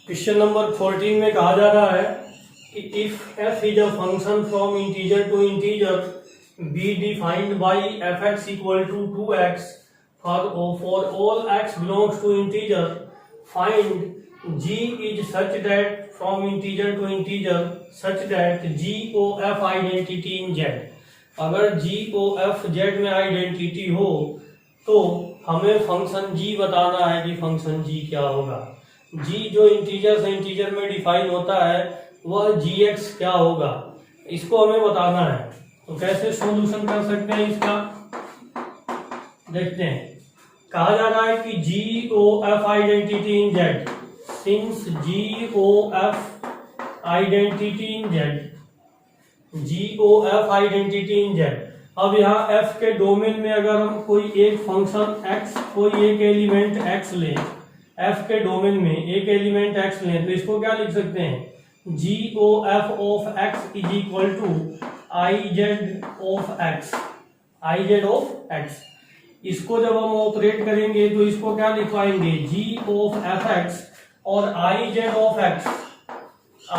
Question number 14 में कहा जा रहा है कि if f is a function from integer to integer be defined by fx equal to 2x for all x belongs to integer find g is such that from integer to integer such that g O f identity in z। अगर g O f z में identity हो तो हमें function g बताना है कि function g क्या होगा। g जो इंटीजर से इंटीजर में डिफाइन होता है वह gx क्या होगा, इसको हमें बताना है। तो कैसे सॉल्यूशन कर सकते हैं इसका, देखते हैं। कहा जा रहा है कि g o f identity in z, since g o f identity in z, g o f identity in z। अब यहाँ f के डोमेन में अगर हम कोई एक फंक्शन x, कोई एक एलिमेंट x लें, f के डोमेन में एक एलिमेंट x लें, तो इसको क्या लिख सकते हैं, g o f of x is equal to i z of x, i z of x। इसको जब हम ऑपरेट करेंगे तो इसको क्या लिखवाएंगे, g ऑफ f x और i z of x,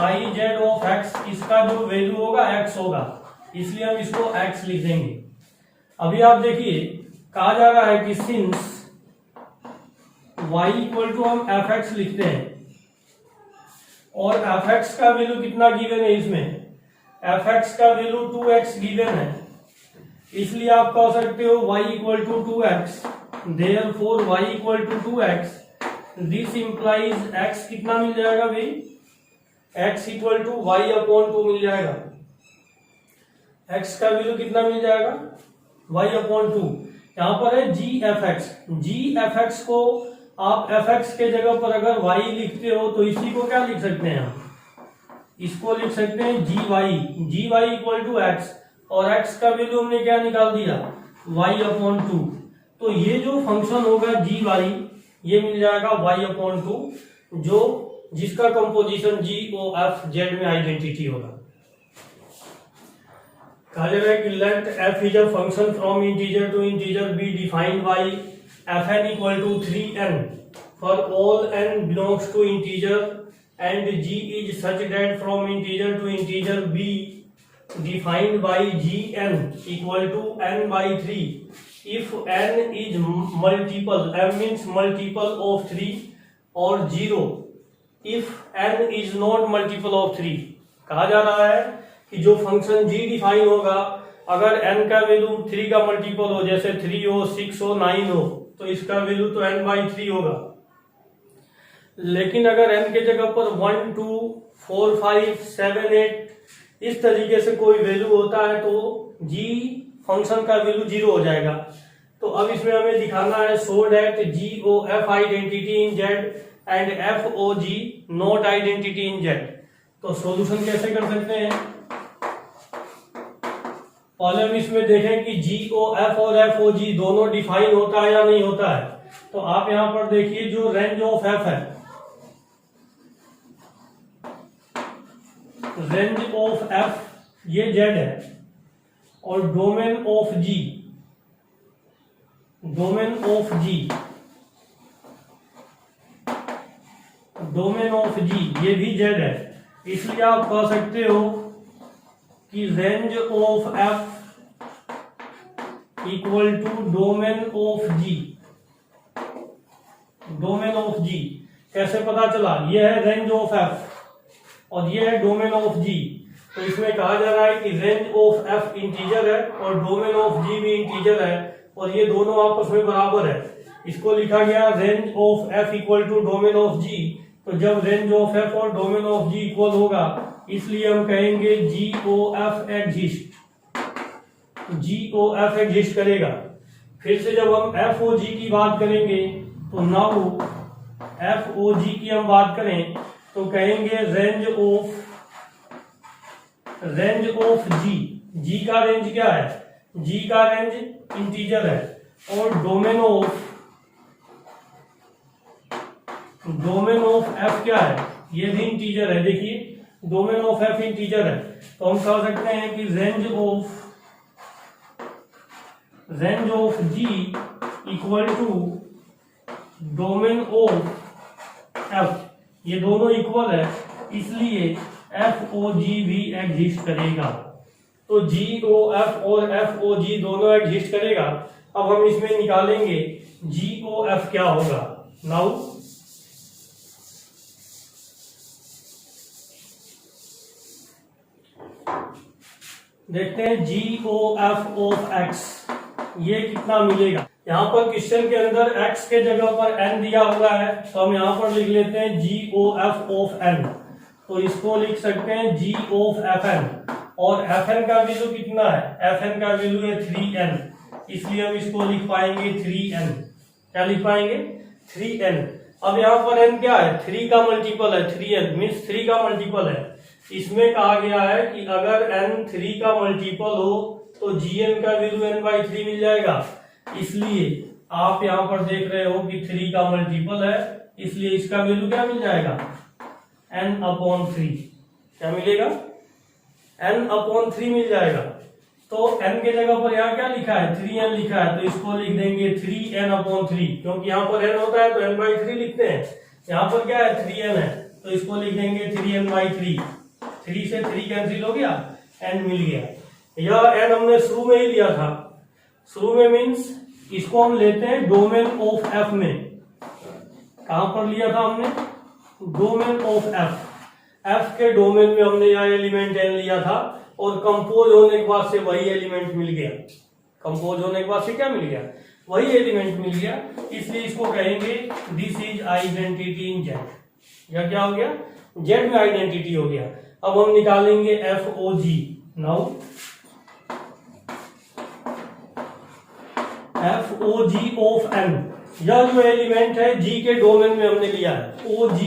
i z of x इसका जो वैल्यू होगा x होगा, इसलिए हम इसको x लिख देंगे। अभी आप देखिए कहा जा रहा है कि सिंस y इक्वल टू हम fx लिखते हैं और fx का वैल्यू कितना गिवन है, इसमें fx का वैल्यू 2x गिवन है, इसलिए आप कह सकते हो y equal to 2x, therefore y equal to 2x, this implies x कितना मिल जाएगा भाई, x equal to y upon 2 मिल जाएगा। x का वैल्यू कितना मिल जाएगा, y अपॉन 2। यहाँ पर है g fx को आप fx के जगह पर अगर y लिखते हो तो इसी को क्या लिख सकते हैं हम, इसको लिख सकते हैं gy इक्वल टू x, और x का वैल्यू हमने क्या निकाल दिया, y अपॉन 2। तो ये जो फंक्शन होगा gy, ये मिल जाएगा y अपॉन 2, जो जिसका composition g o f z में आइडेंटिटी होगा। कहा जा रहा है कि let f is a function from integer to integer be defined by fn equal to 3n for all n belongs to integer and g is such that from integer to integer b defined by gn equal to n by 3 if n is multiple, m means multiple of 3 और 0 if n is not multiple of 3। कहा जा रहा है कि जो function g define होगा, अगर n का वैल्यू 3 का मल्टीपल हो, जैसे 3 हो, 6 हो, 9 हो, तो इसका वैल्यू तो n by 3 होगा। लेकिन अगर n के जगह पर 1 2 4 5 7 8 इस तरीके से कोई वैल्यू होता है तो g फंक्शन का वैल्यू 0 हो जाएगा। तो अब इसमें हमें दिखाना है so that g o f identity in z and f o g not identity in z। तो सॉल्यूशन कैसे कर सकते हैं, पहले हम इसमें देखें कि g o f और f o g दोनों डिफाइन होता है या नहीं होता है। तो आप यहां पर देखिए जो रेंज ऑफ f है, रेंज ऑफ f ये z है, और domain of g, domain of g, domain of g ये भी z है। इसलिए आप कह सकते हो कि range of f equal to domain of g। Domain of g कैसे पता चला, ये है रेंज ऑफ f और ये है डोमेन ऑफ g। तो इसमें कहा जा रहा है कि रेंज ऑफ f इंटीजर है और डोमेन ऑफ g भी इंटीजर है, और ये दोनों आपस में बराबर है। इसको लिखा गया range of f equal to domain of g। तो जब रेंज ऑफ f और डोमेन ऑफ g इक्वल होगा, इसलिए हम कहेंगे g o f exist, g o f exist करेगा। फिर से जब हम f o g की बात करेंगे तो नाउ f o g की हम बात करें तो कहेंगे रेंज ऑफ g का रेंज क्या है, g का रेंज इंटीजर है, और डोमेन ऑफ f क्या है, ये भी इंटीजर है। देखिए डोमेन ऑफ f इंटीजर है, तो हम कह सकते हैं कि range of g equal to domain of f। ये दोनों इक्वल है, इसलिए FOG भी एग्जिस्ट करेगा। तो GOF और FOG दोनों एग्जिस्ट करेगा। अब हम इसमें निकालेंगे GOF क्या होगा। नाउ देखते हैं GOF ऑफ X ये कितना मिलेगा। यहाँ पर क्वेश्चन के अंदर x के जगह पर n दिया हुआ है, तो हम यहाँ पर लिख लेते हैं GOF ऑफ n। तो इसको लिख सकते हैं G ऑफ Fn, और Fn का वैल्यू कितना है, Fn का वैल्यू है 3n, इसलिए हम इसको लिख पाएंगे 3n। क्या लिख पाएंगे 3n। अब यहाँ पर n क्या है, 3 का मल्टीपल है, 3n मीन्स 3 का मल्टीपल है। इसमें कहा गया है कि अगर n 3 का मल्टीपल हो तो gn का वैल्यू n/3 मिल जाएगा। इसलिए आप यहाँ पर देख रहे हो कि 3 का मल्टीपल है, इसलिए इसका वैल्यू क्या मिल जाएगा n/3। क्या मिलेगा n/3 मिल जाएगा। तो n के जगह पर यहाँ क्या लिखा है 3n लिखा है, तो इसको लिख देंगे 3n/3, क्योंकि यहाँ पर n होता है तो n/3 लिखते हैं। यहाँ पर क्या है 3n है, तो इसको लिख देंगे 3n/3। 3 से 3 कैंसिल हो गया, n मिल गया। यह n हमने शुरू में ही लिया था, शुरू में मीन्स इसको हम लेते हैं डोमेन ऑफ f में। कहां पर लिया था हमने, डोमेन ऑफ f के डोमेन में हमने यह एलिमेंट n लिया था, और कंपोज होने के बाद से वही एलिमेंट मिल गया। कंपोज होने के बाद से क्या मिल गया, वही एलिमेंट मिल गया, इसलिए इसको कहेंगे this is identity in Z। यह क्या हो गया, Z में आइडेंटिटी हो गया। अब हम निकालेंगे FOG। Now FOG of n, यह जो एलिमेंट है G के डोमेन में हमने लिया है। OG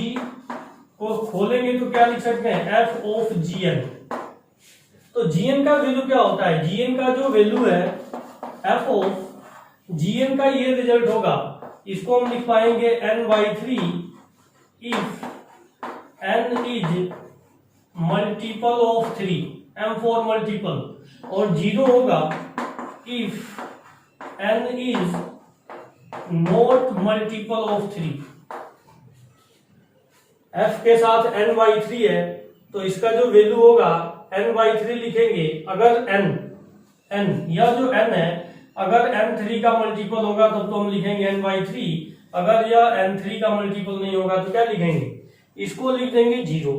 को खोलेंगे तो क्या लिख सकते हैं F ऑफ GN। तो GN का वैल्यू क्या होता है, GN का जो वैल्यू है F ऑफ GN का ये रिजल्ट होगा। इसको हम लिख पाएंगे n/3 if n is multiple of 3, m4 multiple, और 0 होगा if n is not multiple of 3। f के साथ n/3 है, तो इसका जो वैल्यू होगा n/3 लिखेंगे। अगर n यह जो n है, अगर n 3 का मल्टीपल होगा तब तो हम लिखेंगे n/3। अगर यह n 3 का मल्टीपल नहीं होगा तो क्या लिखेंगे, इसको लिख देंगे 0।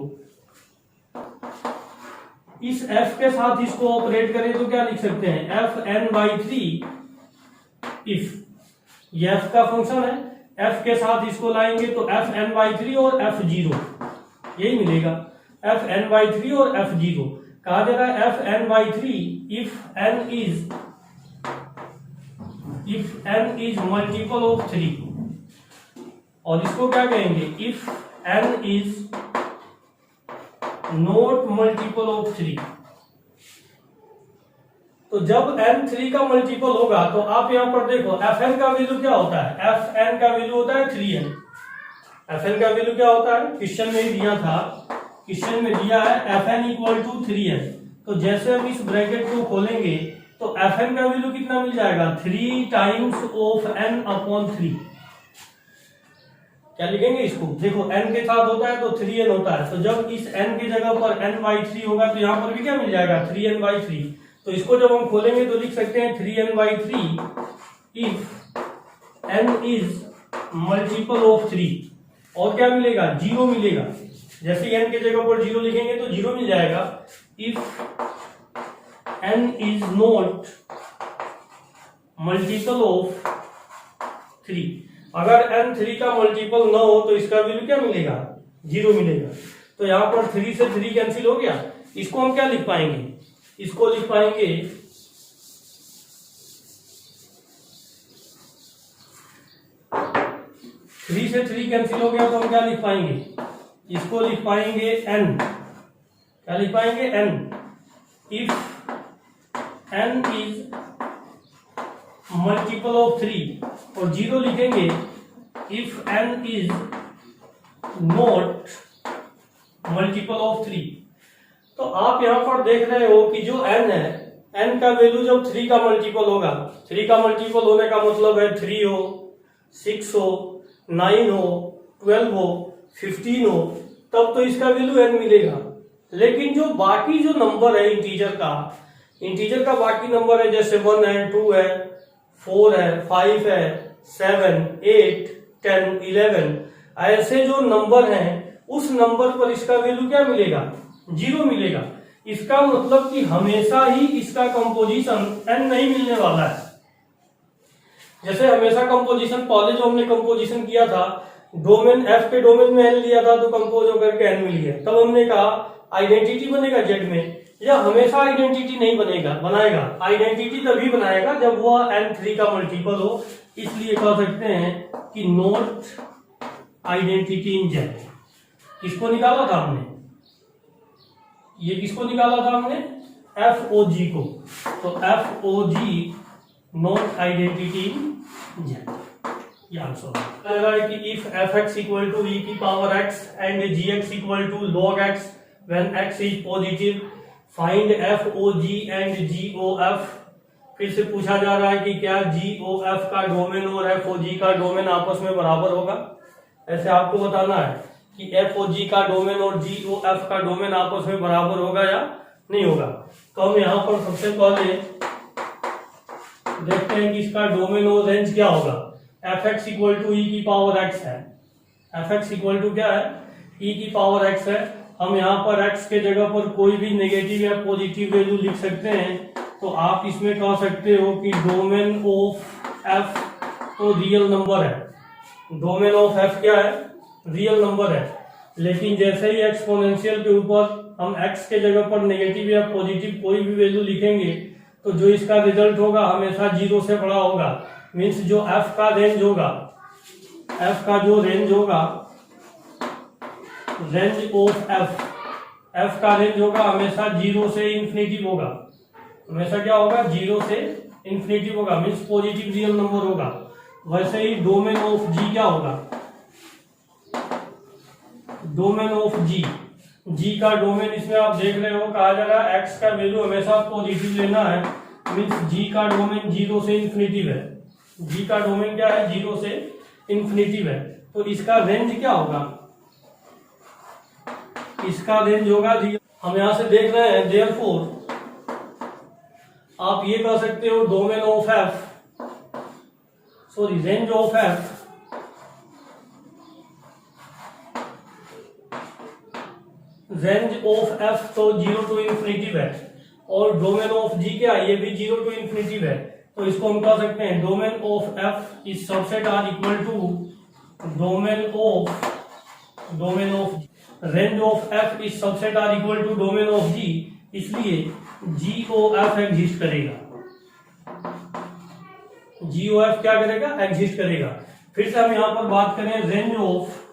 इस f के साथ इसको ऑपरेट करें तो क्या लिख सकते हैं fn/3 इफ, ये f का फंक्शन है, f के साथ इसको लाएंगे तो fn/3 और f0 यही मिलेगा, fn/3 और f0। कहा जा रहा है fn/3 if n is multiple of 3, और इसको क्या कहेंगे if n is not multiple of 3। तो जब n 3 का मल्टीपल होगा तो आप यहां पर देखो fn का वैल्यू क्या होता है, fn का वैल्यू होता है 3n। fn का वैल्यू क्या होता है, क्वेश्चन में ही दिया था, क्वेश्चन में दिया है fn इक्वल टू 3n। तो जैसे हम इस ब्रैकेट को खोलेंगे तो fn का वैल्यू कितना मिल जाएगा 3 टाइम्स ऑफ n/3। क्या लिखेंगे इसको, देखो n के साथ होता है तो 3n होता है, तो जब इस n की जगह पर n/3 होगा तो यहाँ पर भी क्या मिल जाएगा 3n/3। तो इसको जब हम खोलेंगे तो लिख सकते हैं 3n/3 if n is multiple of 3, और क्या मिलेगा 0 मिलेगा। जैसे n के जगह पर 0 लिखेंगे तो 0 मिल जाएगा। If n is not multiple of 3, अगर n 3 का मल्टीपल न हो तो इसका वैल्यू क्या मिलेगा 0 मिलेगा। तो यहाँ पर 3 से 3 कैंसिल हो गया। इसको हम क्या लिख पाएंगे, इसको लिख पाएंगे 3 से 3 कैंसिल हो गया तो हम क्या लिख पाएंगे, इसको लिख पाएंगे n। क्या लिख पाएंगे n if n is multiple of 3, और 0 लिखेंगे if n is not multiple of 3। तो आप यहां पर देख रहे हो कि जो n है, n का वैल्यू जब 3 का मल्टीपल होगा, 3 का मल्टीपल होने का मतलब है 3 हो, 6 हो, 9 हो, 12 हो, 15 हो तब तो इसका वैल्यू n मिलेगा। लेकिन जो बाकी जो नंबर है इंटीजर का बाकी नंबर है, जैसे 1 है, 2 है, 4 है, 5 है, 7, 8, 10, 11, ऐसे जो नंबर हैं उस नंबर पर इसका वैल्यू क्या मिलेगा? 0 मिलेगा। इसका मतलब कि हमेशा ही इसका कंपोजिशन n नहीं मिलने वाला है। जैसे हमेशा कंपोजिशन, पहले जो हमने कंपोजिशन किया था, डोमेन f के डोमेन में n लिया था तो कंपोज होकर के n मिल गया। तब हमने कहा आइडेंटिटी बनेगा z में, या हमेशा आइडेंटिटी नहीं बनाएगा। आइडेंटिटी तभी बनाएगा जब वह n3 का मल्टीपल हो। इसलिए कह सकते हैं कि नॉट आइडेंटिटी इन z। किसको निकाला था हमने? ये किसको निकाला था हमने? FOG को। तो FOG not identity in z। ये आंसर है कि if fx equal to e की power x and gx equal to log x when x is positive, find FOG and GOF। फिर से पूछा जा रहा है कि क्या GOF का डोमेन और FOG का डोमेन आपस में बराबर होगा। ऐसे आपको बताना है कि FOG का डोमेन और GOF का डोमेन आपस में बराबर होगा या नहीं होगा। तो हम यहाँ पर सबसे पहले देखते हैं कि इसका डोमेन और रेंज क्या होगा। fx इक्वल टू e की पावर x है। fx इक्वल टू क्या है? e की पावर x है। हम यहाँ पर x के जगह पर कोई भी नेगेटिव या पॉजिटिव वैल्यू लिख सकते हैं। तो आप इसमें कह सकते हो कि डोमेन ऑफ f तो रियल नंबर है। डोमेन ऑफ f क्या है? रियल नंबर है। लेकिन जैसे ही एक्सपोनेंशियल के ऊपर हम x के जगह पर नेगेटिव या पॉजिटिव कोई भी वैल्यू लिखेंगे तो जो इसका रिजल्ट होगा हमेशा 0 से बड़ा होगा। मीन्स जो f का रेंज होगा, f का जो रेंज होगा, रेंज ऑफ f का रेंज होगा हमेशा 0 से इंफिनिटी होगा। हमेशा क्या होगा? 0 से इंफिनिटी होगा। मीन्स पॉजिटिव रियल नंबर होगा। वैसे ही डोमेन ऑफ g क्या होगा? डोमेन ऑफ g का डोमेन इसमें आप देख रहे हो, कहा जा रहा है x का वैल्यू हमेशा पॉजिटिव लेना है। मीन्स g का डोमेन 0 से इंफिनिटी है। g का डोमेन क्या है? 0 से इंफिनिटी है। तो इसका रेंज क्या होगा? इसका रेंज होगा हम यहां से देख रहे हैं। देयरफॉर आप ये कह सकते हो domain of range of f तो 0 टू इंफिनिटी है। और डोमेन ऑफ g क्या है? ये भी 0 टू इंफिनिटी है। तो इसको हम कह सकते हैं domain of f is subset or equal to domain of range of f is subset or equal to domain of g। इसलिए GOF एग्जिस्ट करेगा। GOF क्या करेगा? एग्जिस्ट करेगा। फिर से हम यहां पर बात करें रेंज ऑफ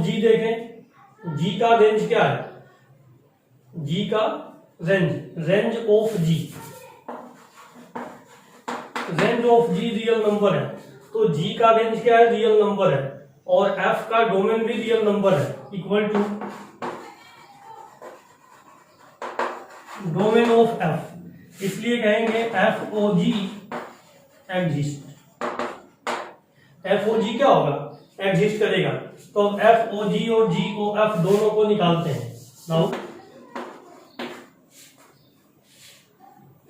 g देखें। g का रेंज क्या है? g का range of g real number है। तो g का रेंज क्या है? रियल नंबर है। और f का डोमेन भी रियल नंबर है, equal to domain of f। इसलिए कहेंगे FOG एग्जिस्ट। FOG क्या होगा? एग्जिस्ट करेगा। तो अब FOG और GOF दोनों को निकालते हैं। नाउ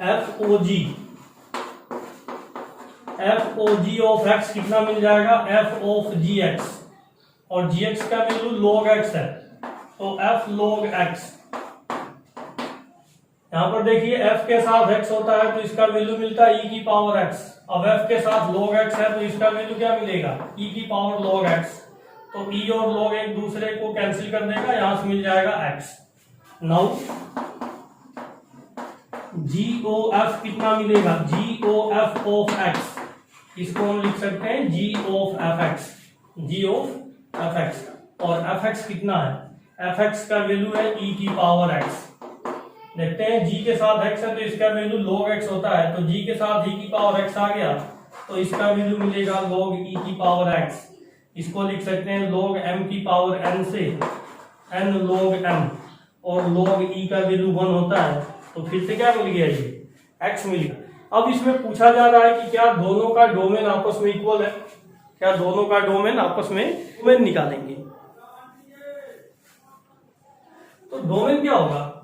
FOG ऑफ x कितना मिल जाएगा? f ऑफ gx, और gx का वैल्यू log x है। तो f log x। यहां पर देखिए f के साथ x होता है तो इसका वैल्यू मिलता है e की पावर x। अब f के साथ log x है तो इसका वैल्यू क्या मिलेगा? e की पावर log x। तो e और log एक दूसरे को कैंसिल कर देगा, यहां से मिल जाएगा x। नाउ GOF कितना मिलेगा? GOF ऑफ x, इसको हम लिख सकते हैं G ऑफ fx। और fx कितना है? fx का वैल्यू है e की पावर x। देखते हैं g के साथ x है तो इसका वैल्यू log x होता है। तो g के साथ e की पावर x आ गया तो इसका वैल्यू मिलेगा log e की पावर x। इसको लिख सकते हैं log m की पावर n से n log m, और log e का वैल्यू 1 होता है। तो फिर से क्या मिल गया? ये x मिल गया। अब इसमें पूछा जा रहा है कि क्या दोनों का डोमेन आपस में इक्वल है, क्या दोनों का डोमेन आपस में, डोमेन निकालेंगे। तो डोमेन क्या होगा,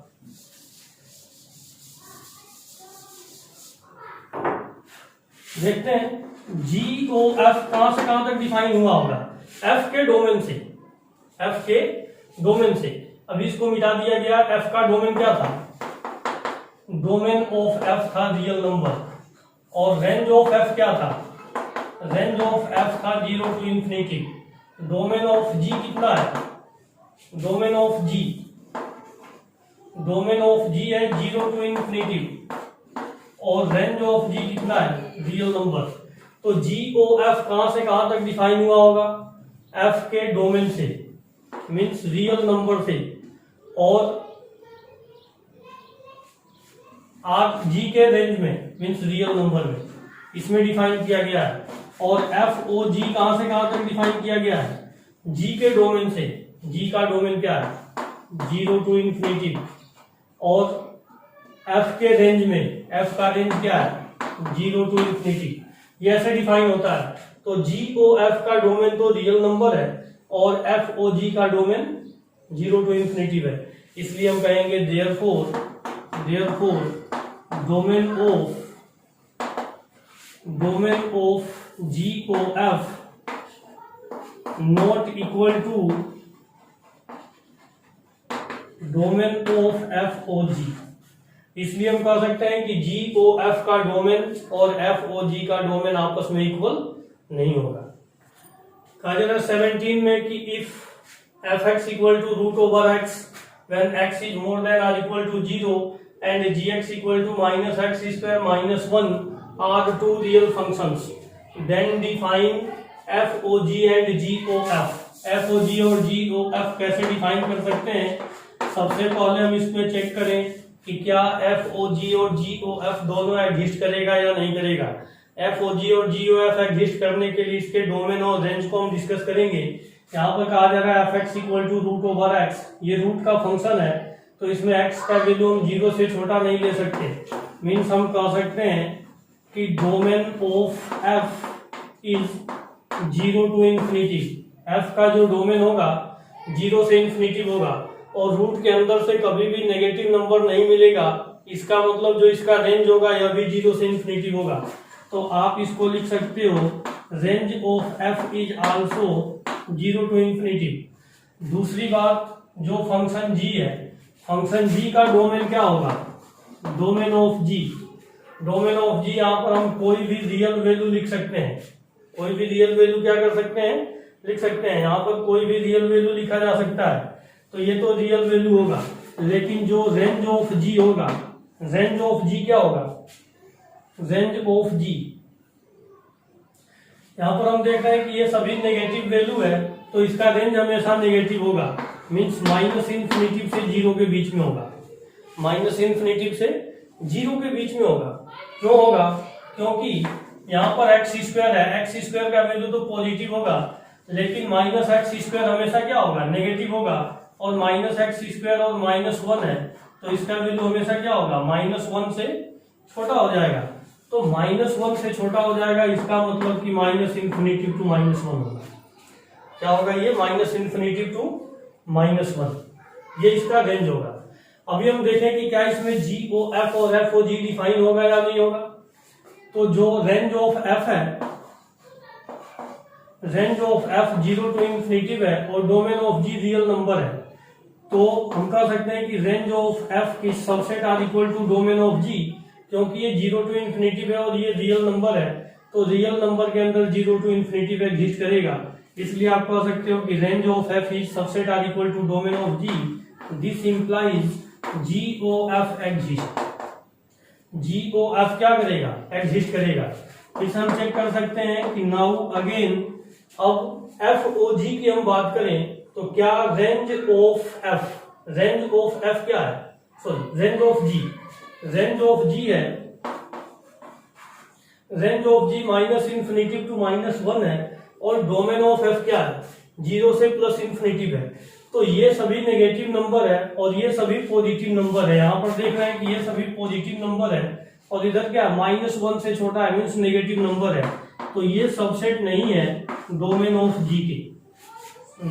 देखते हैं। GOF कहां से कहां तक डिफाइन हुआ होगा, F के डोमेन से, F के डोमेन से। अभी इसको मिटा दिया गया। F का डोमेन क्या था, डोमेन ऑफ F था रियल नंबर, और रेंज ऑफ F क्या था, रेंज ऑफ F था 0 to infinity. Domain of G कितना है, domain of G, domain of G है 0 to इंफिनिटी, और रेंज ऑफ G कितना है, रियल नंबर। तो GOF कहां से कहां तक डिफाइन हुआ होगा, F के डोमेन से, मीन्स रियल नंबर से, और G के रेंज में, मीन्स रियल नंबर में, इसमें डिफाइन किया गया है। और FOG कहां से कहां तक डिफाइन किया गया है, G के डोमेन से। G का डोमेन क्या है, 0 to इंफिनिटी, और F के रेंज में, F का रेंज क्या है, 0 to इंफिनिटी। ये ऐसे डिफाइन होता है। तो GOF का डोमेन तो रियल नंबर है, और FOG का डोमेन 0 to इंफिनिटी है। इसलिए हम कहेंगे therefore domain of GOF not equal to domain of FOG। इसलिए हम कह सकते हैं कि GOF का डोमेन और FOG का डोमेन आपस में इक्वल नहीं होगा। कहा जा रहा है 17 में कि if fx equal to root over x when x is more than और equal to 0 and gx equal to minus X square minus 1 are two real functions, then define FOG and GOF। FOG और GOF कैसे define कर सकते हैं, सबसे पहले हम इसमें चेक करें कि क्या FOG और GOF दोनों एग्जिस्ट करेगा या नहीं करेगा। FOG और GOF एग्जिस्ट करने के लिए इसके डोमेन और रेंज को हम डिस्कस करेंगे। यहाँ पर कहा जा रहा है fx equal to root over x, ये रूट का फंक्शन है, तो इसमें x का वैल्यू हम 0 से छोटा नहीं ले सकते। मीन्स हम कह सकते हैं कि domain of f is 0 to infinity. f का जो डोमेन होगा 0 से इंफिनिटी होगा, और रूट के अंदर से कभी भी नेगेटिव नंबर नहीं मिलेगा। इसका मतलब जो इसका रेंज होगा यह भी 0 से इंफिनिटी होगा। तो आप इसको लिख सकते हो range of f is also 0 to infinity. दूसरी बात, जो फंक्शन g है, फंक्शन g का डोमेन क्या होगा, domain of g। Domain of g यहाँ पर हम कोई भी रियल वैल्यू लिख सकते हैं, कोई भी रियल वैल्यू क्या कर सकते हैं, लिख सकते हैं। यहाँ पर कोई भी रियल वैल्यू लिखा जा सकता है, तो ये तो रियल वैल्यू होगा। लेकिन जो रेंज ऑफ g होगा, रेंज ऑफ g क्या होगा, रेंज ऑफ g, यहाँ पर हम देख रहे हैं कि ये सभी नेगेटिव वैल्यू है, तो इसका रेंज हमेशा नेगेटिव होगा। मीन्स माइनस इन्फिनिटी से 0 के बीच में होगा, माइनस इन्फिनिटी से 0 के बीच में होगा। क्यों होगा, क्योंकि यहाँ पर एक्स स्क्वायर है, एक्स स्क्वायर का वैल्यू तो पॉजिटिव होगा, लेकिन माइनस एक्स स्क्वायर हमेशा क्या होगा, नेगेटिव होगा, और माइनस एक्स स्क्वायर और माइनस 1 है, तो इसका वैल्यू हमेशा क्या होगा, माइनस 1 से छोटा हो जाएगा। तो माइनस 1 से छोटा हो जाएगा, इसका मतलब कि माइनस इन्फिनिटी टू माइनस 1 होगा। क्या होगा ये, माइनस इन्फिनिटी टू माइनस 1, ये इसका रेंज होगा। अभी हम देखें कि क्या इसमें GOF और FOG डिफाइन होगा या नहीं होगा। तो जो रेंज ऑफ f है, range of f 0 to infinity है, और domain of g real number है, तो हम कह सकते हैं कि range of f is subset or equal to domain of g। क्योंकि ये 0 टू इंफिनिटी है और ये रियल नंबर है, तो रियल नंबर के अंदर 0 टू इंफिनिटी पे एग्जिस्ट करेगा। इसलिए आप कह सकते हो कि range of f is subset or equal to domain of g। This implies GOF exist. GOF क्या करेगा, एग्जिस्ट करेगा। इसे हम चेक कर सकते हैं कि नाउ अगेन, अब FOG की हम बात करें तो क्या range of f, range of f क्या है, sorry range of g, range of g है, range of g minus infinity to minus 1 है, और डोमेन ऑफ f क्या है, 0 से प्लस इन्फिनिटी है। तो ये सभी नेगेटिव नंबर है और ये सभी पॉजिटिव नंबर है। यहाँ पर देख रहे हैं कि ये सभी पॉजिटिव नंबर है, और इधर क्या -1 से छोटा है, मीन्स नेगेटिव नंबर है, तो ये सबसेट नहीं है डोमेन ऑफ जी के,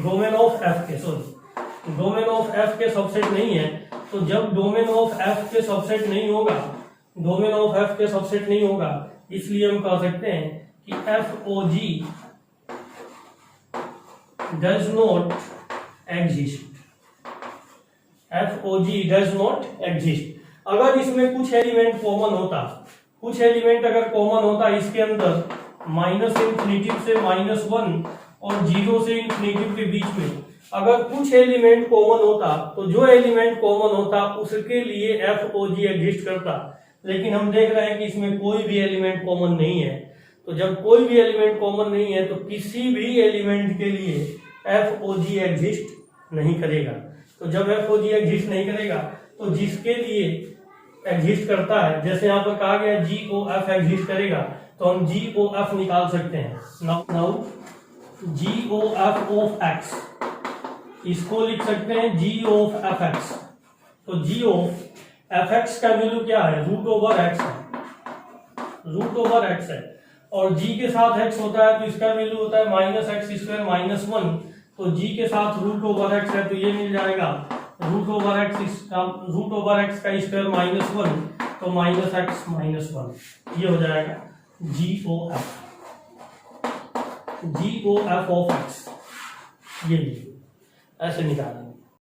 डोमेन ऑफ एफ के, सॉरी डोमेन ऑफ एफ के सबसेट नहीं है। तो जब डोमेन ऑफ एफ के सबसेट नहीं होगा, डोमेन ऑफ एफ के सबसेट नहीं होगा, इसलिए हम कह सकते हैं कि F O G does not exist, F O G does not exist. अगर इसमें कुछ एलिमेंट कॉमन होता, कुछ एलिमेंट अगर कॉमन होता इसके अंदर -इंफिनिटी से -1 और 0 से इंफिनिटी के बीच में अगर कुछ एलिमेंट कॉमन होता, तो जो एलिमेंट कॉमन होता उसके लिए एफ ओ जी एग्जिस्ट करता। लेकिन हम देख रहे हैं कि इसमें कोई भी एलिमेंट कॉमन नहीं है। तो जब कोई भी एलिमेंट कॉमन नहीं है तो किसी भी एलिमेंट के लिए एफ ओ जी एग्जिस्ट नहीं करेगा। तो जब एफ ओ जी एग्जिस्ट नहीं करेगा तो जिसके लिए एग्जिस्ट करता है, जैसे यहाँ पर कहा गया जी ओ एफ एग्जिस्ट करेगा, तो हम जी ओ एफ निकाल सकते हैं। Now G O F of X, इसको लिख सकते हैं जी ऑफ एफ एक्स। तो जी ऑफ एफ एक्स का वैल्यू क्या है, √/x है, √/x है, और g के साथ x होता है तो इसका वैल्यू होता है -x² -1। तो g के साथ √/x है तो ये मिल जाएगा √/x का स्क्वायर -1, तो -x -1, ये हो जाएगा GOF ऑफ x। ये ऐसे निकालेंगे।